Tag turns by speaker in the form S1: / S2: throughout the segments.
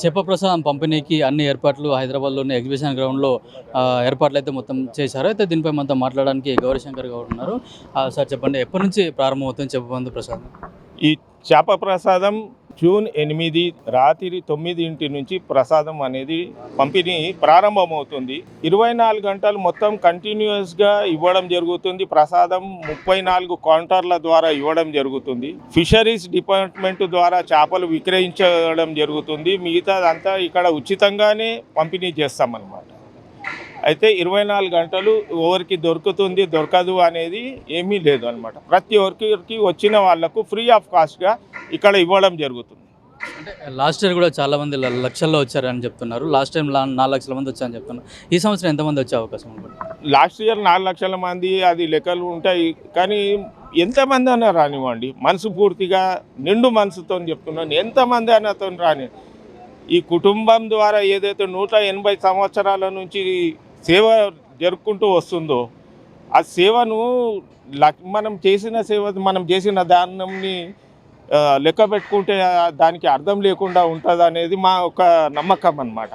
S1: చేప ప్రసాదం పంపిణీకి అన్ని ఏర్పాట్లు హైదరాబాద్‌లోని ఎగ్జిబిషన్ గ్రౌండ్‌లో ఏర్పాట్లయితే మొత్తం చేశారు. అయితే దీనిపై మనతో మాట్లాడడానికి గౌరీశంకర్ గౌడ్ ఉన్నారు. సార్ చెప్పండి ఎప్పటి నుంచి ప్రారంభమవుతుంది చేప ప్రసాదం?
S2: ఈ చేప ప్రసాదం జూన్ 8 రాత్రి 9 నుంచి ప్రసాదం అనేది పంపిణీ ప్రారంభమవుతుంది. 24 గంటలు మొత్తం కంటిన్యూస్గా ఇవ్వడం జరుగుతుంది. ప్రసాదం 34 కౌంటర్ల ద్వారా ఇవ్వడం జరుగుతుంది. ఫిషరీస్ డిపార్ట్మెంట్ ద్వారా చేపలు విక్రయించడం జరుగుతుంది. మిగతాదంతా ఇక్కడ ఉచితంగానే పంపిణీ చేస్తామన్నమాట. అయితే 24 గంటలు ఎవరికి దొరుకుతుంది దొరకదు అనేది ఏమీ లేదు అనమాట. ప్రతి ఒక్కరికి వచ్చిన వాళ్లకు ఫ్రీ ఆఫ్ కాస్ట్గా ఇక్కడ ఇవ్వడం జరుగుతుంది.
S1: అంటే లాస్ట్ ఇయర్ కూడా చాలామంది లక్షల్లో వచ్చారని చెప్తున్నారు. లాస్ట్ టైం 4 లక్షల మంది వచ్చారని చెప్తున్నారు. ఈ సంవత్సరం ఎంతమంది వచ్చే అవకాశం ఉంది?
S2: లాస్ట్ ఇయర్ 4 లక్షల మంది అది లెక్కలు ఉంటాయి, కానీ ఎంతమంది అన్నా రానివ్వండి, మనసు పూర్తిగా నిండు మనసుతో చెప్తున్నాను, ఎంతమంది అన్నతో రాని. ఈ కుటుంబం ద్వారా ఏదైతే 180 సంవత్సరాల నుంచి సేవ జరుపుకుంటూ వస్తుందో ఆ సేవను మనం చేసిన దానంని లెక్క పెట్టుకుంటే దానికి అర్థం లేకుండా ఉంటుంది అనేది మా ఒక నమ్మకం అన్నమాట.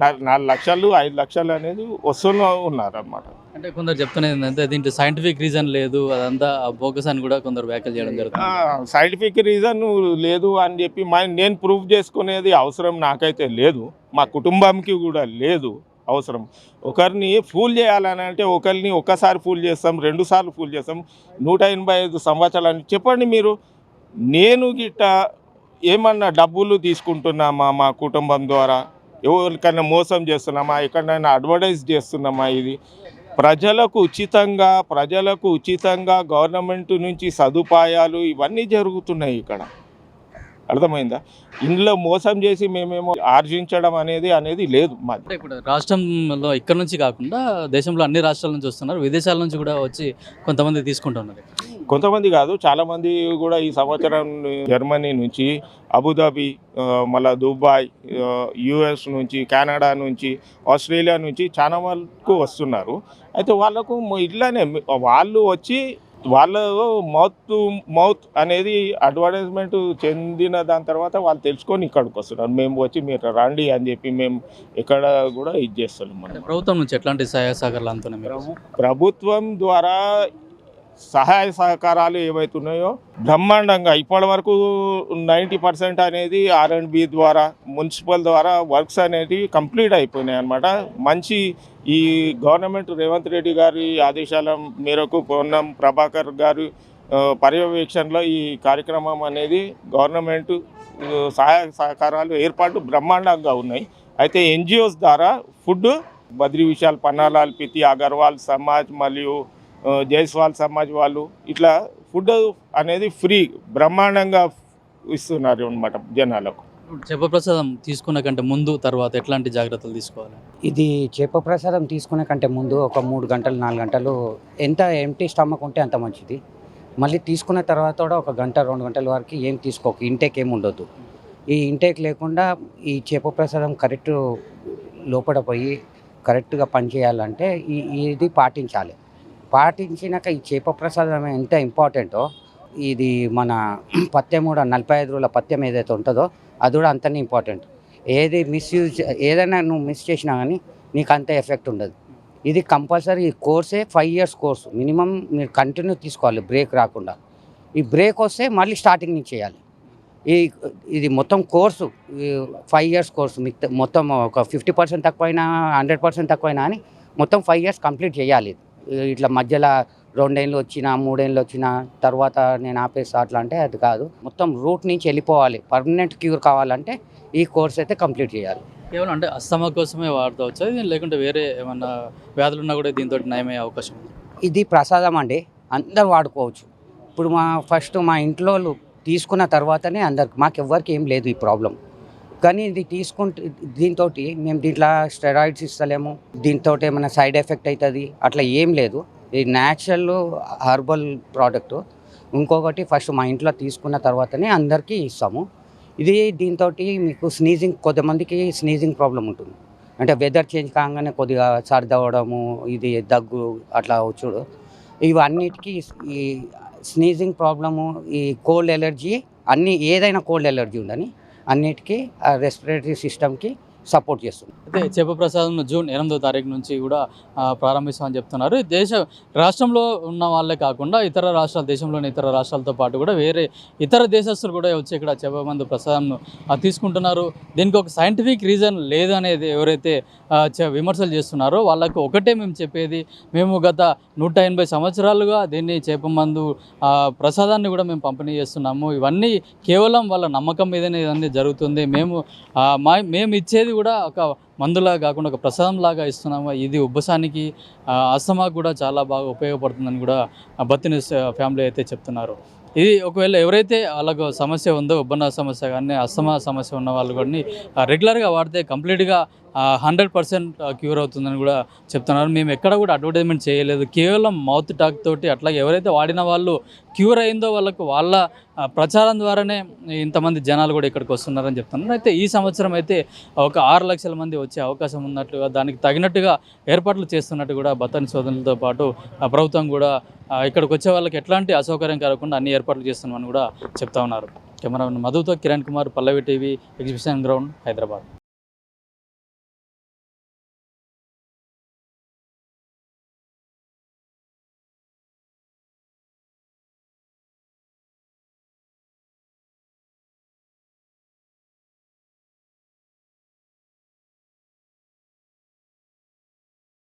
S2: 4 లక్షలు 5 లక్షలు అనేది వస్తున్న ఉన్నారన్నమాట.
S1: అంటే కొందరు చెప్తున్నది ఏంటంటే దీంట్లో సైంటిఫిక్ రీజన్ లేదు, అదంతా బోగస్ అని కూడా కొందరు వ్యాఖ్యలు చేయడం జరుగుతుంది.
S2: సైంటిఫిక్ రీజన్ లేదు అని చెప్పి నేను ప్రూవ్ చేసుకునేది అవసరం నాకైతే లేదు, మా కుటుంబంకి కూడా లేదు అవసరం. ఒకరిని ఫూల్ చేయాలని అంటే ఒకరిని ఒక్కసారి ఫూల్ చేస్తాం, 2 సార్లు ఫూల్ చేస్తాం. 185 సంవత్సరాలు చెప్పండి మీరు, నేను గిట్ట ఏమన్నా డబ్బులు తీసుకుంటున్నామా మా కుటుంబం ద్వారా, ఎవరికైనా మోసం చేస్తున్నామా, ఎక్కడైనా అడ్వర్టైజ్ చేస్తున్నామా? ఇది ప్రజలకు ఉచితంగా గవర్నమెంట్ నుంచి సదుపాయాలు ఇవన్నీ జరుగుతున్నాయి ఇక్కడ. అర్థమైందా? ఇందులో మోసం చేసి మేమేమో ఆర్జించడం అనేది లేదు మాది.
S1: అంటే ఇప్పుడు రాష్ట్రంలో ఇక్కడ నుంచి కాకుండా దేశంలో అన్ని రాష్ట్రాల నుంచి వస్తున్నారు, విదేశాల నుంచి కూడా వచ్చి కొంతమంది తీసుకుంటున్నారు.
S2: కొంతమంది కాదు, చాలామంది కూడా ఈ సంవత్సరం జర్మనీ నుంచి, అబుదాబి, మళ్ళీ దుబాయ్, యుఎస్ నుంచి, కెనడా నుంచి, ఆస్ట్రేలియా నుంచి చాలా వరకు వస్తున్నారు. అయితే వాళ్ళకు ఇట్లానే వాళ్ళు వచ్చి వాళ్ళ మౌత్ టు మౌత్ అనేది అడ్వర్టైజ్మెంట్ చెందిన దాని తర్వాత వాళ్ళు తెలుసుకొని ఇక్కడికి వస్తున్నారు. మేము వచ్చి మీరు రండి అని చెప్పి మేము ఎక్కడ కూడా ఇది చేస్తున్నాం.
S1: ప్రభుత్వం నుంచి ఎట్లాంటి సహాయ సహకారాలు అందుతున్నాయి?
S2: ప్రభుత్వం ద్వారా సహాయ సహకారాలు ఏవైతున్నాయో బ్రహ్మాండంగా ఇప్పటి వరకు 90% అనేది R&B ద్వారా, మున్సిపల్ ద్వారా వర్క్స్ అనేది కంప్లీట్ అయిపోయినాయి అన్నమాట. మంచి ఈ గవర్నమెంట్ రేవంత్ రెడ్డి గారి ఆదేశాల మేరకు పొన్నం ప్రభాకర్ గారు పర్యవేక్షణలో ఈ కార్యక్రమం అనేది గవర్నమెంట్ సహాయ సహకారాలు ఏర్పాటు బ్రహ్మాండంగా ఉన్నాయి. అయితే NGOs ద్వారా ఫుడ్ బద్రీ విశాల్, పన్నాలాల్, పితి అగర్వాల్ సమాజ్ మరియు జైస్వాల్ సమాజ్ వాళ్ళు ఇట్లా ఫుడ్ అనేది ఫ్రీ బ్రహ్మాండంగా ఇస్తున్నారు అన్నమాట జనాలకు.
S1: చేప ప్రసాదం తీసుకునే కంటే ముందు తర్వాత ఎట్లాంటి జాగ్రత్తలు తీసుకోవాలి?
S3: ఇది చేప ప్రసాదం తీసుకునే కంటే ముందు ఒక 3 గంటలు 4 గంటలు ఎంత ఎంటీ స్టమక్ ఉంటే అంత మంచిది. మళ్ళీ తీసుకున్న తర్వాత కూడా 1 గంట 2 గంటల వరకు ఏం తీసుకోక, ఇంటేక్ ఏమి ఉండొద్దు. ఈ ఇంటేక్ లేకుండా ఈ చేప ప్రసాదం కరెక్ట్ లోపల పోయి కరెక్ట్గా పనిచేయాలంటే ఇది పాటించాలి. పాటించినాక ఈ చేప ప్రసాదం ఎంత ఇంపార్టెంటో, ఇది మన పథ్యం కూడా 45 రోజుల పథ్యం ఏదైతే ఉంటుందో అది కూడా అంతనే ఇంపార్టెంట్. ఏదైనా నువ్వు మిస్ చేసినా కానీ నీకు అంత ఎఫెక్ట్ ఉండదు. ఇది కంపల్సరీ ఈ కోర్సే 5 years కోర్సు మినిమం మీరు కంటిన్యూ తీసుకోవాలి, బ్రేక్ రాకుండా. ఈ బ్రేక్ వస్తే మళ్ళీ స్టార్టింగ్ నుంచి చేయాలి. ఇది మొత్తం కోర్సు 5 years కోర్సు. మీకు మొత్తం ఒక 50% తక్కువైనా 100% తక్కువైనా అని మొత్తం 5 years కంప్లీట్ చేయాలి. ఇట్లా మధ్యలో 2 ఏళ్ళు వచ్చినా 3 ఏళ్ళు వచ్చినా తర్వాత నేను ఆపేస్తా అట్లా అంటే అది కాదు. మొత్తం రూట్ నుంచి వెళ్ళిపోవాలి. పర్మనెంట్ క్యూర్ కావాలంటే ఈ కోర్స్ అయితే కంప్లీట్ చేయాలి.
S1: కేవలం అంటే అస్తమా కోసమే వాడతావచ్చా లేకుంటే వేరే ఏమన్నా వ్యాధులు ఉన్నా కూడా దీంతో నయమయ్యే అవకాశం ఉంది?
S3: ఇది ప్రసాదం అండి, అందరు వాడుకోవచ్చు. ఇప్పుడు మా ఇంట్లో తీసుకున్న తర్వాతనే మాకు ఎవ్వరికి ఏం లేదు ఈ ప్రాబ్లం. కానీ ఇది దీంతో మేము దీంట్లో స్టెరాయిడ్స్ ఇస్తలేము, దీంతో ఏమైనా సైడ్ ఎఫెక్ట్ అవుతుంది అట్లా ఏం లేదు. ఇది న్యాచురల్ హర్బల్ ప్రోడక్ట్. ఇంకొకటి ఫస్ట్ మా ఇంట్లో తీసుకున్న తర్వాతనే అందరికీ ఇస్తాము. దీంతో మీకు కొంతమందికి స్నీజింగ్ ప్రాబ్లం ఉంటుంది. అంటే వెదర్ చేంజ్ కాగానే కొద్దిగా సర్ది అవ్వడము, ఇది దగ్గు అట్లా వచ్చుడు, ఇవన్నిటికీ ఈ స్నీజింగ్ ప్రాబ్లము, ఈ కోల్డ్ ఎలర్జీ, ఏదైనా కోల్డ్ ఎలర్జీ ఉండని అన్నిటికీ ఆ రెస్పిరేటరీ సిస్టమ్కి సపోర్ట్ చేస్తుంది.
S1: అయితే చేప ప్రసాదం జూన్ 8వ తారీఖు నుంచి కూడా ప్రారంభిస్తామని చెప్తున్నారు. రాష్ట్రంలో ఉన్న వాళ్ళే కాకుండా ఇతర రాష్ట్రాలు, దేశంలోని ఇతర రాష్ట్రాలతో పాటు కూడా వేరే ఇతర దేశస్తులు కూడా వచ్చి ఇక్కడ చేప మందు ప్రసాదంను తీసుకుంటున్నారు. దీనికి ఒక సైంటిఫిక్ రీజన్ లేదనేది ఎవరైతే విమర్శలు చేస్తున్నారో వాళ్ళకు ఒకటే మేము చెప్పేది, మేము గత 180 సంవత్సరాలుగా దీన్ని చేప మందు ప్రసాదాన్ని కూడా మేము పంపిణీ చేస్తున్నాము. ఇవన్నీ కేవలం వాళ్ళ నమ్మకం మీదనే ఇవన్నీ జరుగుతుంది. మేము ఇచ్చేది కూడా ఒక మందులా కాకుండా ఒక ప్రసాదం లాగా ఇస్తున్నాము. ఇది ఉబ్బసానికి, అస్తమాకు కూడా చాలా బాగా ఉపయోగపడుతుందని కూడా బత్తిని ఫ్యామిలీ అయితే చెప్తున్నారు. ఇది ఒకవేళ ఎవరైతే వాళ్ళకు సమస్య ఉందో, ఉబ్బన సమస్య కానీ అస్తమా సమస్య ఉన్న వాళ్ళు కూడా రెగ్యులర్గా వాడితే కంప్లీట్గా 100% క్యూర్ అవుతుందని కూడా చెప్తున్నారు. మేము ఎక్కడ కూడా అడ్వర్టైజ్మెంట్ చేయలేదు, కేవలం మౌత్ టాక్ తోటి. అట్లాగే ఎవరైతే వాడిన వాళ్ళు క్యూర్ అయిందో వాళ్ళ ప్రచారం ద్వారానే ఇంతమంది జనాలు కూడా ఇక్కడికి వస్తున్నారని చెప్తున్నారు. అయితే ఈ సంవత్సరం అయితే ఒక 6 లక్షల మంది వచ్చే అవకాశం ఉన్నట్లుగా, దానికి తగినట్టుగా ఏర్పాట్లు చేస్తున్నట్టు కూడా బత్తాని సోదరులతో పాటు ప్రభుత్వం కూడా ఇక్కడికి వచ్చే వాళ్ళకి ఎట్లాంటి అసౌకర్యం కలగకుండా అన్ని ఏర్పాట్లు చేస్తున్నామని కూడా చెప్తా ఉన్నారు. కెమెరామెన్ మధుతో కిరణ్ కుమార్, పల్లవి టీవీ, ఎగ్జిబిషన్ గ్రౌండ్, హైదరాబాద్.